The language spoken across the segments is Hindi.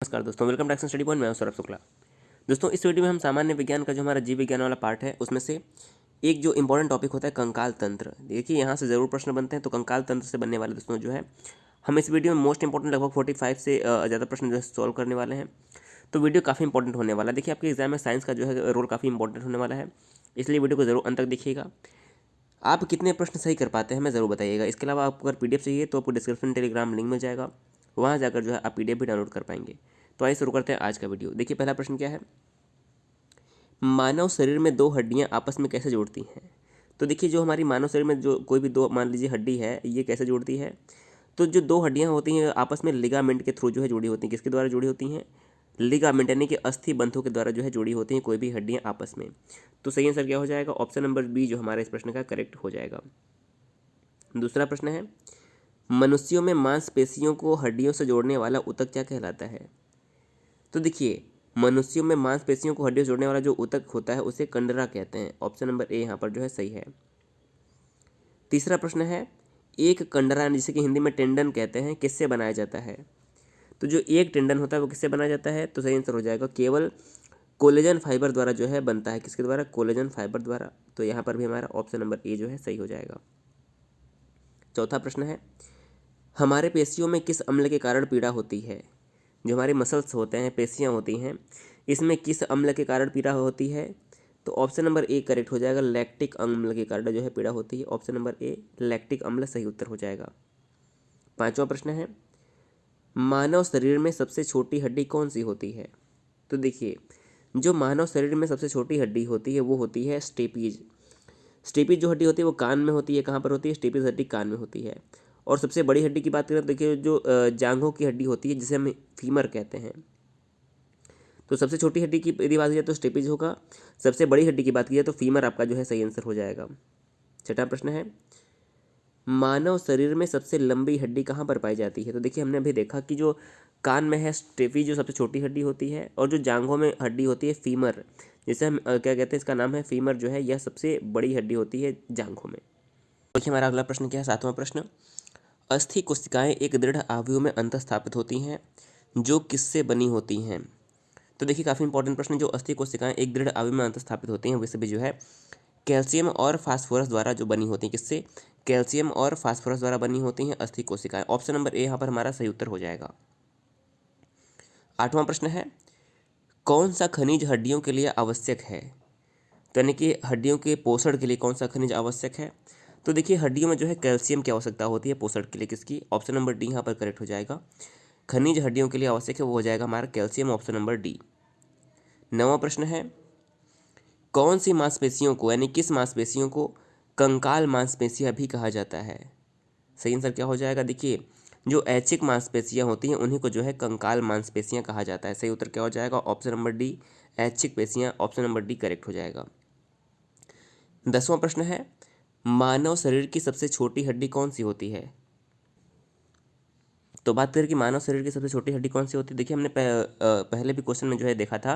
नमस्कार दोस्तों, welcome to Action Study Point. मैं हूं सौरभ शुक्ला। दोस्तों, इस वीडियो में हम सामान्य विज्ञान का जो हमारा जीव विज्ञान वाला पार्ट है उसमें से एक जो इंपॉर्टेंट टॉपिक होता है कंकाल तंत्र। देखिए यहाँ से ज़रूर प्रश्न बनते हैं, तो कंकाल तंत्र से बनने वाले दोस्तों जो है हम इस वीडियो में मोस्ट इंपॉर्टेंट लगभग 45 से ज़्यादा प्रश्न जो है सॉल्व करने वाले हैं। तो वीडियो काफ़ी इंपॉर्टेंट होने वाला है। देखिए आपके एग्जाम में साइंस का जो है रोल काफ़ी इंपॉर्टेंट होने वाला है, इसलिए वीडियो को जरूर अंत तक देखिएगा। आप कितने प्रश्न सही कर पाते हैं हमें ज़रूर बताइएगा। इसके अलावा आपको अगर PDF चाहिए तो आपको डिस्क्रिप्शन टेलीग्राम लिंक मिल जाएगा, वहाँ जाकर जो है आप PDF भी डाउनलोड कर पाएंगे। तो आइए शुरू करते हैं आज का वीडियो। देखिए पहला प्रश्न क्या है, मानव शरीर में दो हड्डियां आपस में कैसे जोड़ती हैं। तो देखिए जो हमारी मानव शरीर में जो कोई भी दो मान लीजिए हड्डी है, ये कैसे जोड़ती है। तो जो दो हड्डियां होती हैं आपस में लिगामेंट के थ्रू जो है जुड़ी होती हैं। किसके द्वारा जुड़ी होती हैं? लिगामेंट यानी कि अस्थि बंधों के द्वारा जो है जुड़ी होती हैं कोई भी हड्डियां आपस में। तो सही आंसर क्या हो जाएगा? ऑप्शन नंबर बी जो हमारे इस प्रश्न का करेक्ट हो जाएगा। दूसरा प्रश्न है, मनुष्यों में मांसपेशियों को हड्डियों से जोड़ने वाला ऊतक क्या कहलाता है। तो देखिए मनुष्यों में मांसपेशियों को हड्डियों से जोड़ने वाला जो ऊतक होता है उसे कंडरा कहते हैं। ऑप्शन नंबर ए यहाँ पर जो है सही है। तीसरा प्रश्न है, एक कंडरा जिसे कि हिंदी में टेंडन कहते हैं किससे बनाया जाता है। तो जो एक टेंडन होता है वो किससे बनाया जाता है? तो सही आंसर हो जाएगा केवल कोलेजन फाइबर द्वारा जो है बनता है। किसके द्वारा? कोलेजन फाइबर द्वारा। तो यहाँ पर भी हमारा ऑप्शन नंबर ए जो है सही हो जाएगा। चौथा प्रश्न है, हमारे पेशियों में किस अम्ल के कारण पीड़ा होती है। जो हमारे मसल्स होते हैं, पेशियां होती हैं, इसमें किस अम्ल के कारण पीड़ा होती है। तो ऑप्शन नंबर ए करेक्ट हो जाएगा, लैक्टिक अम्ल के कारण जो है पीड़ा होती है। ऑप्शन नंबर ए लैक्टिक अम्ल सही उत्तर हो जाएगा। पांचवा प्रश्न है, मानव शरीर में सबसे छोटी हड्डी कौन सी होती है। तो देखिए जो मानव शरीर में सबसे छोटी हड्डी होती है वो होती है स्टेपीज। स्टेपीज जो हड्डी होती है वो कान में होती है। कहाँ पर होती है? स्टेपीज हड्डी कान में होती है। और सबसे बड़ी हड्डी की बात करें तो देखिए जो जांघों की हड्डी होती है जिसे हम फीमर कहते हैं। तो सबसे छोटी हड्डी की यदि बात की जाए तो स्टेपीज होगा, सबसे बड़ी हड्डी की बात की जाए तो फीमर आपका जो है सही आंसर हो जाएगा। छठा प्रश्न है, मानव शरीर में सबसे लंबी हड्डी कहाँ पर पाई जाती है। तो देखिए हमने अभी देखा कि जो कान में है स्टेपी जो सबसे छोटी हड्डी होती है, और जो जांघों में हड्डी होती है फीमर, जिसे हम क्या कहते हैं, इसका नाम है फीमर, जो है यह सबसे बड़ी हड्डी होती है जांघों में। देखिए हमारा अगला प्रश्न क्या है, सातवां प्रश्न, अस्थि कोशिकाएं एक दृढ़ आव्यूह में अंतःस्थापित होती हैं जो किससे बनी होती हैं। तो देखिए काफ़ी इंपॉर्टेंट प्रश्न, जो अस्थि कोशिकाएं एक दृढ़ आव्यूह में अंतःस्थापित होती हैं वैसे भी जो है कैल्शियम और फास्फोरस द्वारा जो बनी होती हैं। किससे? कैल्शियम और फास्फोरस द्वारा बनी होती हैं अस्थि कोशिकाएं। ऑप्शन नंबर ए यहाँ पर हमारा सही उत्तर हो जाएगा। आठवां प्रश्न है, कौन सा खनिज हड्डियों के लिए आवश्यक है। तो यानी कि हड्डियों के पोषण के लिए कौन सा खनिज आवश्यक है। तो देखिए हड्डियों में जो है कैल्शियम की आवश्यकता होती है पोषण के लिए। किसकी? ऑप्शन नंबर डी यहाँ पर करेक्ट हो जाएगा। खनिज हड्डियों के लिए आवश्यक है वो हो जाएगा हमारा कैल्शियम। Option number D. नवां प्रश्न है, कौन सी मांसपेशियों को यानी किस मांसपेशियों को कंकाल मांसपेशियां भी कहा जाता है। सही आंसर क्या हो जाएगा? देखिए जो ऐच्छिक मांसपेशियां होती हैं उन्हीं को जो है कंकाल मांसपेशियां कहा जाता है। सही उत्तर क्या हो जाएगा? ऑप्शन नंबर डी, ऐच्छिक पेशियां। ऑप्शन नंबर डी करेक्ट हो जाएगा। 10वां प्रश्न है, मानव शरीर की सबसे छोटी हड्डी कौन सी होती है। तो बात करें कि मानव शरीर की सबसे छोटी हड्डी कौन सी होती है। देखिए हमने पहले भी क्वेश्चन में जो है देखा था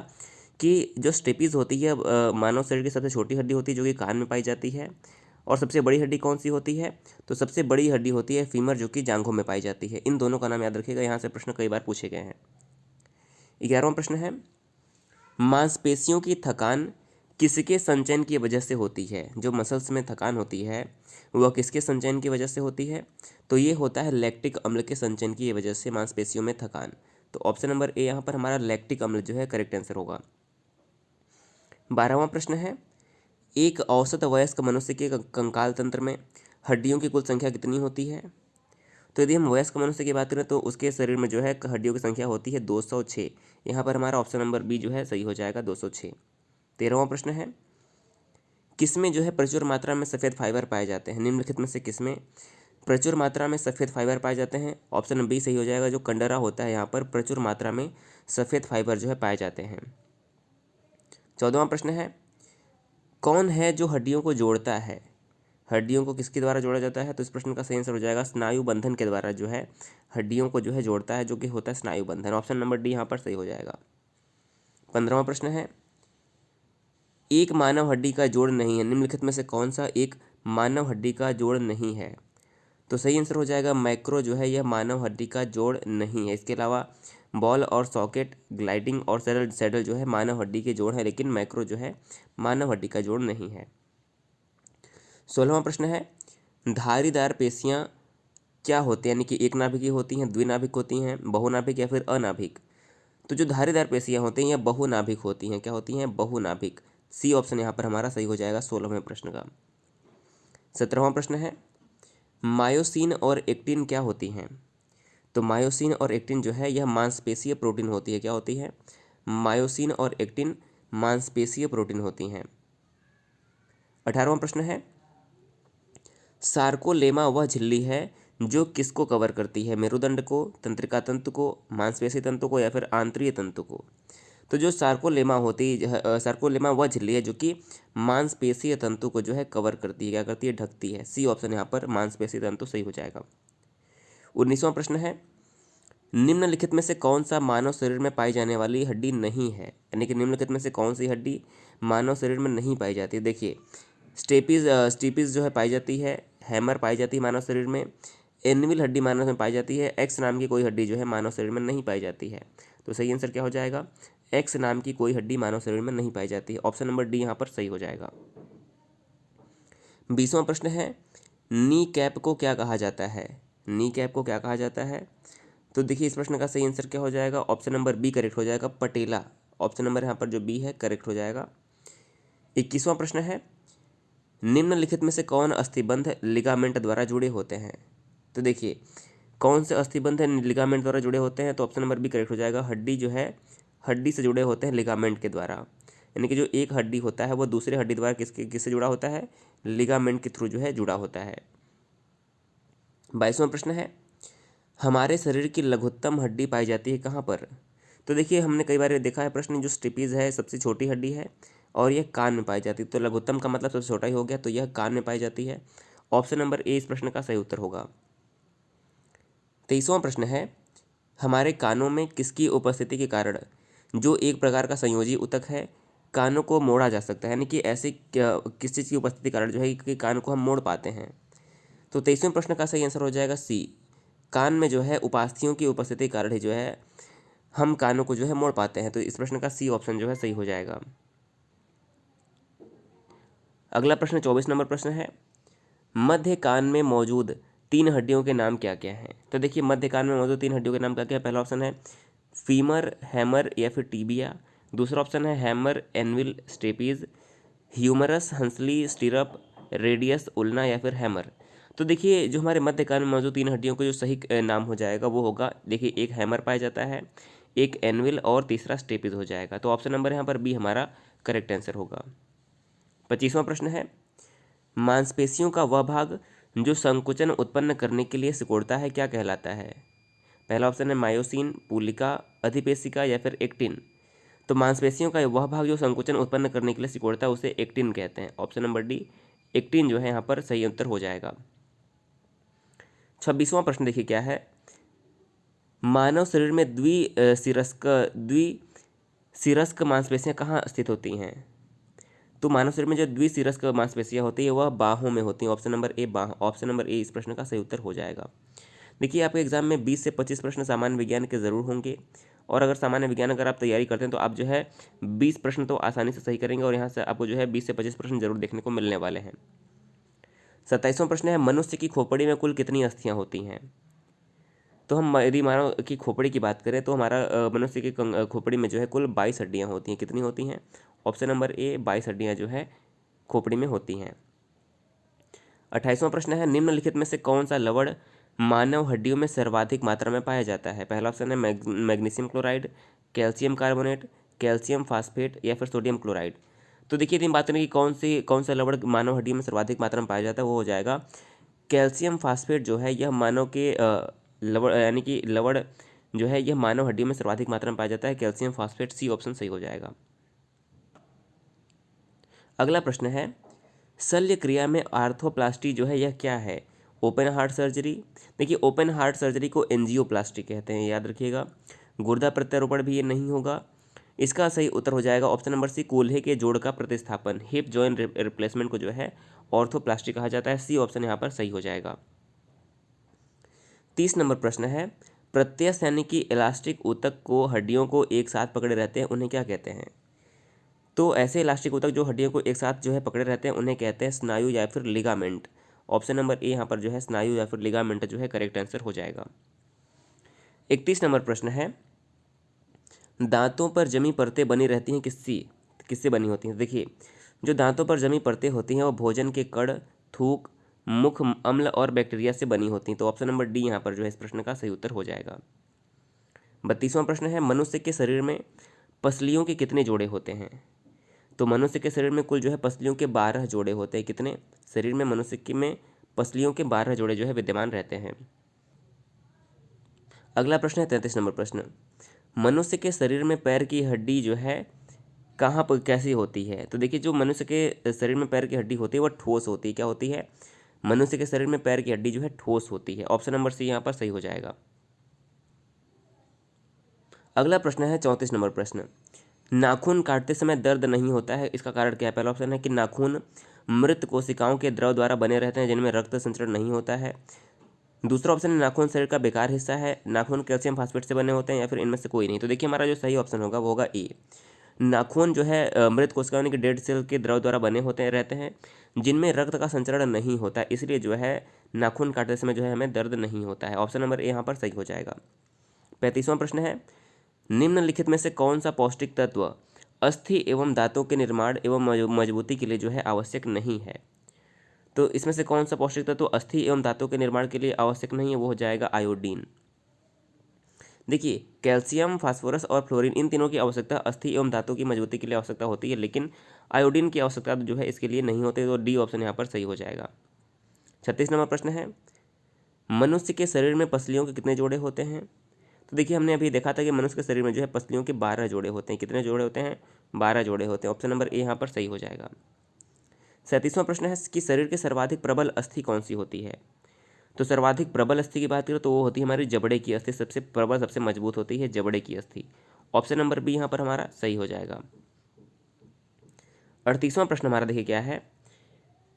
कि जो स्टेपीज होती है मानव शरीर की सबसे छोटी हड्डी होती है जो कि कान में पाई जाती है। और सबसे बड़ी हड्डी कौन सी होती है? तो सबसे बड़ी हड्डी होती है फीमर जो कि जांघों में पाई जाती है। इन दोनों का नाम याद रखिएगा, यहाँ से प्रश्न कई बार पूछे गए हैं। 11वां प्रश्न है, मांसपेशियों की थकान किसके संचयन की वजह से होती है। जो मसल्स में थकान होती है वह किसके संचयन की वजह से होती है। तो ये होता है लैक्टिक अम्ल के संचयन की वजह से मांसपेशियों में थकान। तो ऑप्शन नंबर ए यहाँ पर हमारा लैक्टिक अम्ल जो है करेक्ट आंसर होगा। 12वां प्रश्न है, एक औसत वयस्क मनुष्य के कंकाल तंत्र में हड्डियों की कुल संख्या कितनी होती है। तो यदि हम वयस्क मनुष्य की बात करें तो उसके शरीर में जो है हड्डियों की संख्या होती है 206। यहाँ पर हमारा ऑप्शन नंबर बी जो है सही हो जाएगा, 206। 13वां प्रश्न है, किसमें जो है प्रचुर मात्रा में सफ़ेद फाइबर पाए जाते हैं। निम्नलिखित में से किसमें प्रचुर मात्रा में सफ़ेद फाइबर पाए जाते हैं। ऑप्शन नंबर बी सही हो जाएगा, जो कंडरा होता है यहाँ पर प्रचुर मात्रा में सफ़ेद फाइबर जो है पाए जाते हैं। 14वां प्रश्न है, कौन है जो हड्डियों को जोड़ता है। हड्डियों को किसके द्वारा जोड़ा जाता है। तो इस प्रश्न का सही आंसर हो जाएगा स्नायु बंधन के द्वारा जो है हड्डियों को जो है जोड़ता है, जो कि होता है स्नायु बंधन। ऑप्शन नंबर डी यहाँ पर सही हो जाएगा। 15वां प्रश्न है, एक मानव हड्डी का जोड़ नहीं है। निम्नलिखित में से कौन सा एक मानव हड्डी का जोड़ नहीं है। तो सही आंसर हो जाएगा मैक्रो जो है यह मानव हड्डी का जोड़ नहीं है। इसके अलावा बॉल और सॉकेट, ग्लाइडिंग और सैडल जो है मानव हड्डी के जोड़ है, लेकिन मैक्रो जो है मानव हड्डी का जोड़ नहीं है। 16वां प्रश्न है, धारीदार पेशियां क्या होती हैं, यानी कि एक नाभिकीय होती हैं, द्विनाभिक होती हैं, बहुनाभिक या फिर अनाभिक। तो जो धारीदार पेशियां होती हैं यह बहुनाभिक होती हैं। क्या होती हैं? बहुनाभिक। सी ऑप्शन यहाँ पर हमारा सही हो जाएगा 16वें प्रश्न का। 17वां प्रश्न है, मायोसिन और एक्टिन क्या होती हैं? तो मायोसिन और एक्टिन जो है यह मांसपेशीय प्रोटीन होती है। क्या होती है? मायोसिन और एक्टिन मांसपेशीय प्रोटीन होती हैं। 18वां प्रश्न है, सार्कोलेमा वह झिल्ली है जो किसको कवर करती है? मेरुदंड को, तंत्रिका तंतु को, मांसपेशी तंतु को या फिर आंतरिक तंतु को। तो जो सार्कोलेमा वह झिल्ली है जो कि मांसपेशीय तंतु को जो है कवर करती है। क्या करती है? ढकती है। सी ऑप्शन यहाँ पर मांसपेशी तंतु सही हो जाएगा। 19वां प्रश्न है, निम्नलिखित में से कौन सा मानव शरीर में पाई जाने वाली हड्डी नहीं है? यानी कि निम्नलिखित में से कौन सी हड्डी मानव शरीर में नहीं पाई जाती है? देखिए, स्टीपीज जो है पाई जाती है, हैमर पाई जाती है मानव शरीर में, एनविल हड्डी मानव में पाई जाती है, एक्स नाम की कोई हड्डी जो है मानव शरीर में नहीं पाई जाती है। तो सही आंसर क्या हो जाएगा? एक्स नाम की कोई हड्डी मानव शरीर में नहीं पाई जाती है। ऑप्शन नंबर डी यहाँ पर सही हो जाएगा। 20वां प्रश्न है, नी कैप को क्या कहा जाता है? नी कैप को क्या कहा जाता है? तो देखिए इस प्रश्न का सही आंसर क्या हो जाएगा? ऑप्शन नंबर बी करेक्ट हो जाएगा, पटेला। ऑप्शन नंबर यहाँ पर जो बी है करेक्ट हो जाएगा। 21वां प्रश्न है, निम्नलिखित में से कौन अस्थिबंध लिगामेंट द्वारा जुड़े होते हैं? तो देखिए कौन से अस्थिबंध लिगामेंट द्वारा जुड़े होते हैं? तो ऑप्शन नंबर बी करेक्ट हो जाएगा। हड्डी जो है हड्डी से जुड़े होते हैं लिगामेंट के द्वारा, यानी कि जो एक हड्डी होता है वो दूसरे हड्डी द्वारा किससे जुड़ा होता है? लिगामेंट के थ्रू जो है जुड़ा होता है। 22वां प्रश्न है, हमारे शरीर की लघुत्तम हड्डी पाई जाती है कहाँ पर? तो देखिए हमने कई बार देखा है प्रश्न, जो स्टिपीज है सबसे छोटी हड्डी है और यह कान में पाई जाती है। तो लघुत्तम का मतलब सबसे छोटा ही हो गया, तो यह कान में पाई जाती है। ऑप्शन नंबर ए इस प्रश्न का सही उत्तर होगा। 23वां प्रश्न है, हमारे कानों में किसकी उपस्थिति के कारण जो एक प्रकार का संयोजी ऊतक है कानों को मोड़ा जा सकता है? यानी कि ऐसे किस चीज़ की उपस्थिति के कारण जो है कि कान को हम मोड़ पाते हैं? तो 23वें प्रश्न का सही आंसर हो जाएगा सी, कान में जो है उपास्थियों की उपस्थिति के कारण ही जो है हम कानों को जो है मोड़ पाते हैं। तो इस प्रश्न का सी ऑप्शन जो है सही हो जाएगा। अगला प्रश्न 24 नंबर प्रश्न है, मध्य कान में मौजूद 3 हड्डियों के नाम क्या क्या हैं? तो देखिए मध्य कान में मौजूद 3 हड्डियों के नाम क्या क्या है? पहला ऑप्शन है फीमर, हैमर या फिर टीबिया। दूसरा ऑप्शन है hammer, anvil, steppes, humerus, Hansli, stirrup, radius, उल्ना या फिर हैमर। तो देखिए जो हमारे मध्य कान में मौजूद 3 हड्डियों का जो सही नाम हो जाएगा वो होगा, देखिए एक हैमर पाया जाता है, एक एनविल और तीसरा स्टेपीज हो जाएगा। तो ऑप्शन नंबर यहाँ पर बी हमारा करेक्ट आंसर होगा। 25वां प्रश्न है, मांसपेशियों का वह भाग जो संकुचन उत्पन्न करने के लिए सिकुड़ता है क्या कहलाता है? पहला ऑप्शन है मायोसिन, पुलिका, अधिपेशिका या फिर एक्टिन। तो मांसपेशियों का वह भाग जो संकुचन उत्पन्न करने के लिए सिकुड़ता है उसे एक्टिन कहते हैं। ऑप्शन नंबर डी एक्टिन जो है यहाँ पर सही उत्तर हो जाएगा। 26वां प्रश्न देखिए क्या है, मानव शरीर में द्विशिरस्क मांसपेशियां कहाँ स्थित होती हैं? तो मानव शरीर में जो द्विशिरस्क मांसपेशियां होती है वह बाहों में होती हैं। ऑप्शन नंबर ए बाह। ऑप्शन नंबर ए इस प्रश्न का सही उत्तर हो जाएगा। देखिए आपके एग्जाम में 20 से 25 प्रश्न सामान्य विज्ञान के ज़रूर होंगे, और अगर सामान्य विज्ञान अगर आप तैयारी करते हैं तो आप जो है 20 प्रश्न तो आसानी से सही करेंगे, और यहाँ से आपको जो है 20 से 25 प्रश्न जरूर देखने को मिलने वाले हैं। 27वां प्रश्न है, मनुष्य की खोपड़ी में कुल कितनी अस्थियां होती हैं? तो हम यदि मानव की खोपड़ी की बात करें तो हमारा मनुष्य की खोपड़ी में जो है कुल 22 हड्डियाँ होती हैं। कितनी होती हैं? ऑप्शन नंबर ए 22 हड्डियाँ जो है खोपड़ी में होती हैं। 28वां प्रश्न है, निम्नलिखित में से कौन सा लवण मानव हड्डियों में सर्वाधिक मात्रा में पाया जाता है? पहला ऑप्शन है magnesium chloride, calcium carbonate, calcium phosphate या फिर सोडियम क्लोराइड। तो देखिए यदि बात करें कि कौन सा लवण मानव हड्डियों में सर्वाधिक मात्रा में पाया जाता है, वो हो जाएगा कैल्शियम फास्फेट जो है यह मानव के लवण यानी कि लवण जो है यह मानव हड्डियों में सर्वाधिक मात्रा में पाया जाता है, कैल्शियम फास्फेट। सी ऑप्शन सही हो जाएगा। अगला प्रश्न है, शल्य क्रिया में आर्थोप्लास्टी जो है यह क्या है? Open heart surgery. देखिए ओपन हार्ट सर्जरी को एंजियोप्लास्टी कहते हैं, याद रखिएगा। गुर्दा प्रत्यारोपण भी ये नहीं होगा। इसका सही उत्तर हो जाएगा ऑप्शन नंबर सी, कूल्हे के जोड़ का प्रतिस्थापन, हिप जॉइंट रिप्लेसमेंट को जो है ऑर्थोप्लास्टी कहा जाता है। सी ऑप्शन यहाँ पर सही हो जाएगा। 30 नंबर प्रश्न है, प्रत्यस्थ यानी कि इलास्टिक ऊतक को हड्डियों को एक साथ पकड़े रहते हैं, उन्हें क्या कहते हैं? तो ऐसे इलास्टिक ऊतक जो हड्डियों को एक साथ जो है पकड़े रहते हैं उन्हें कहते हैं स्नायु या फिर लिगामेंट। ऑप्शन नंबर ए यहाँ पर जो है स्नायु या फिर लिगामेंट जो है करेक्ट आंसर हो जाएगा। 31 नंबर प्रश्न है, दांतों पर जमी परतें बनी रहती हैं किससे बनी होती हैं? देखिए, जो दांतों पर जमी परतें होती हैं वो भोजन के कण, थूक, मुख अम्ल और बैक्टीरिया से बनी होती हैं। तो ऑप्शन नंबर डी यहाँ पर जो है इस प्रश्न का सही उत्तर हो जाएगा। 32वां प्रश्न है, मनुष्य के शरीर में पसलियों के कितने जोड़े होते हैं? तो मनुष्य के शरीर में कुल जो है पसलियों के 12 जोड़े होते हैं। कितने? शरीर में मनुष्य के में पसलियों के 12 जोड़े जो है विद्यमान रहते हैं। अगला प्रश्न है 33 नंबर प्रश्न, मनुष्य के शरीर में पैर की हड्डी जो है कहाँ पर कैसी होती है? तो देखिए, जो मनुष्य के शरीर में पैर की हड्डी होती है वह ठोस होती है। क्या होती है? मनुष्य के शरीर में पैर की हड्डी जो है ठोस होती है। ऑप्शन नंबर सी यहाँ पर सही हो जाएगा। अगला प्रश्न है 34 नंबर प्रश्न, नाखून काटते समय दर्द नहीं होता है, इसका कारण क्या है? पहला ऑप्शन है कि नाखून मृत कोशिकाओं के द्रव द्वारा बने रहते हैं जिनमें रक्त संचरण नहीं होता है। दूसरा ऑप्शन है नाखून शरीर का बेकार हिस्सा है, नाखून कैल्शियम फास्फेट से बने होते हैं, या फिर इनमें से कोई नहीं। तो देखिए, हमारा जो सही ऑप्शन होगा वो होगा ए, नाखून जो है मृत कोशिकाओं के डेड सेल के द्रव द्वारा बने होते रहते हैं जिनमें रक्त का संचरण नहीं होता है, इसलिए जो है नाखून काटते समय जो है हमें दर्द नहीं होता है। ऑप्शन नंबर ए यहाँ पर सही हो जाएगा। 35वां प्रश्न है, निम्नलिखित में से कौन सा पौष्टिक तत्व अस्थि एवं दांतों के निर्माण एवं मजबूती के लिए जो है आवश्यक नहीं है? तो इसमें से कौन सा पौष्टिक तत्व अस्थि एवं दांतों के निर्माण के लिए आवश्यक नहीं है? वो हो जाएगा आयोडीन। देखिए, कैल्शियम, फास्फोरस और फ्लोरीन इन तीनों की आवश्यकता अस्थि एवं धातु की मजबूती के लिए आवश्यकता होती है, लेकिन आयोडीन की आवश्यकता जो है इसके लिए नहीं होती। तो डी ऑप्शन यहाँ पर सही हो जाएगा। 36 नंबर प्रश्न है, मनुष्य के शरीर में पसलियों के कितने जोड़े होते हैं? तो देखिए, हमने अभी देखा था कि मनुष्य के शरीर में जो है पसलियों के 12 जोड़े होते हैं। कितने जोड़े होते हैं? 12 जोड़े होते हैं। ऑप्शन नंबर ए यहाँ पर सही हो जाएगा। 37वां प्रश्न है कि शरीर के सर्वाधिक प्रबल अस्थि कौन सी होती है? तो सर्वाधिक प्रबल अस्थि की बात करें तो वो होती है हमारी जबड़े की अस्थि, सबसे प्रबल सबसे मजबूत होती है जबड़े की अस्थि। ऑप्शन नंबर बी यहाँ पर हमारा सही हो जाएगा। 38वां प्रश्न हमारा देखिए क्या है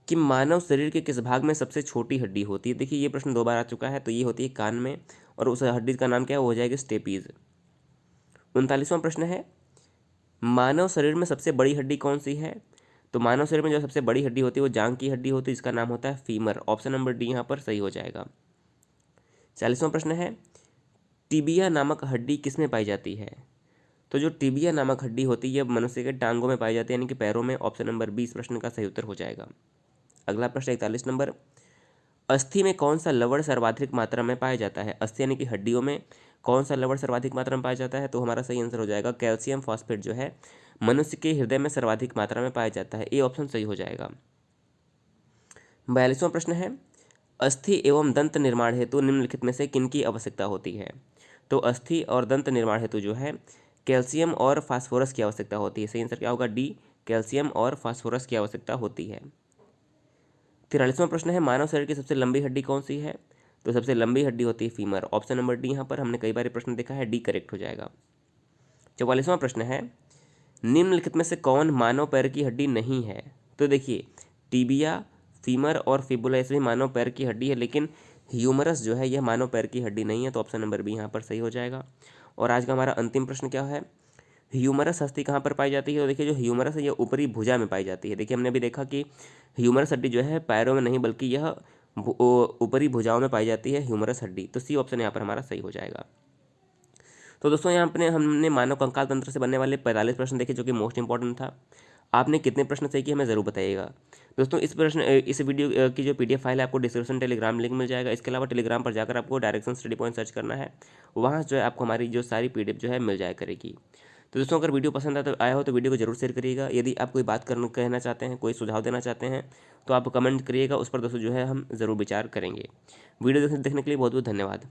कि मानव शरीर के किस भाग में सबसे छोटी हड्डी होती है? देखिए, ये प्रश्न 2 बार आ चुका है। तो ये होती है कान में, और उस हड्डी का नाम क्या है? वो हो जाएगी स्टेपीज। 39वां प्रश्न है, मानव शरीर में सबसे बड़ी हड्डी कौन सी है? तो मानव शरीर में जो सबसे बड़ी हड्डी होती है वो जांघ की हड्डी होती है, जिसका नाम होता है फीमर। ऑप्शन नंबर डी यहाँ पर सही हो जाएगा। 40वां प्रश्न है, टिबिया नामक हड्डी किस में पाई जाती है? तो जो टिबिया नामक हड्डी होती है मनुष्य के टांगों में पाई जाती है, यानी कि पैरों में। ऑप्शन नंबर बी इस प्रश्न का सही उत्तर हो जाएगा। अगला प्रश्न 41 नंबर, अस्थि में कौन सा लवण सर्वाधिक मात्रा में पाया जाता है? अस्थि यानी कि हड्डियों में कौन सा लवण सर्वाधिक मात्रा में पाया जाता है? तो हमारा सही आंसर हो जाएगा कैल्शियम फॉस्फेट जो है मनुष्य के हृदय में सर्वाधिक मात्रा में पाया जाता है। ए ऑप्शन सही हो जाएगा। 42वां प्रश्न है, अस्थि एवं दंत निर्माण हेतु निम्नलिखित में से किनकी आवश्यकता होती है? तो अस्थि और दंत निर्माण हेतु जो है कैल्शियम और फास्फोरस की आवश्यकता होती है। सही आंसर क्या होगा? डी, कैल्शियम और फास्फोरस की आवश्यकता होती है। 43वां प्रश्न है, मानव शरीर की सबसे लंबी हड्डी कौन सी है? तो सबसे लंबी हड्डी होती है फीमर। ऑप्शन नंबर डी यहाँ पर हमने कई बार प्रश्न देखा है, डी करेक्ट हो जाएगा। 44वां प्रश्न है, निम्नलिखित में से कौन मानव पैर की हड्डी नहीं है? तो देखिए, टीबिया, फीमर और फिबुला ऐसे भी मानव पैर की हड्डी है, लेकिन ह्यूमरस जो है यह मानव पैर की हड्डी नहीं है। तो ऑप्शन नंबर बी यहाँ पर सही हो जाएगा। और आज का हमारा अंतिम प्रश्न क्या है, ह्यूमरस अस्थि कहाँ पर पाई जाती है? तो देखिए, जो ह्यूमरस है यह ऊपरी भुजा में पाई जाती है। देखिए, हमने भी देखा कि ह्यूमरस हड्डी जो है पैरों में नहीं बल्कि यह ऊपरी भुजाओं में पाई जाती है ह्यूमरस हड्डी। तो सी ऑप्शन यहाँ पर हमारा सही हो जाएगा। तो दोस्तों, यहाँ अपने हमने मानव कंकाल तंत्र से बनने वाले 45 प्रश्न देखे जो कि मोस्ट इंपॉर्टेंट था। आपने कितने प्रश्न सही किए हमें ज़रूर बताइएगा। दोस्तों, इस वीडियो की जो PDF फाइल है आपको डिस्क्रिप्शन टेलीग्राम लिंक मिल जाएगा। इसके अलावा टेलीग्राम पर जाकर आपको डायरेक्शन स्टडी पॉइंट सर्च करना है, वहाँ जो है आपको हमारी जो सारी PDF जो है मिल जाया करेगी। तो दोस्तों, अगर वीडियो पसंद आया हो तो वीडियो को जरूर शेयर करिएगा। यदि आप कोई बात कहना चाहते हैं, कोई सुझाव देना चाहते हैं तो आप कमेंट करिएगा, उस पर दोस्तों जो है हम ज़रूर विचार करेंगे। वीडियो देखने के लिए बहुत बहुत धन्यवाद।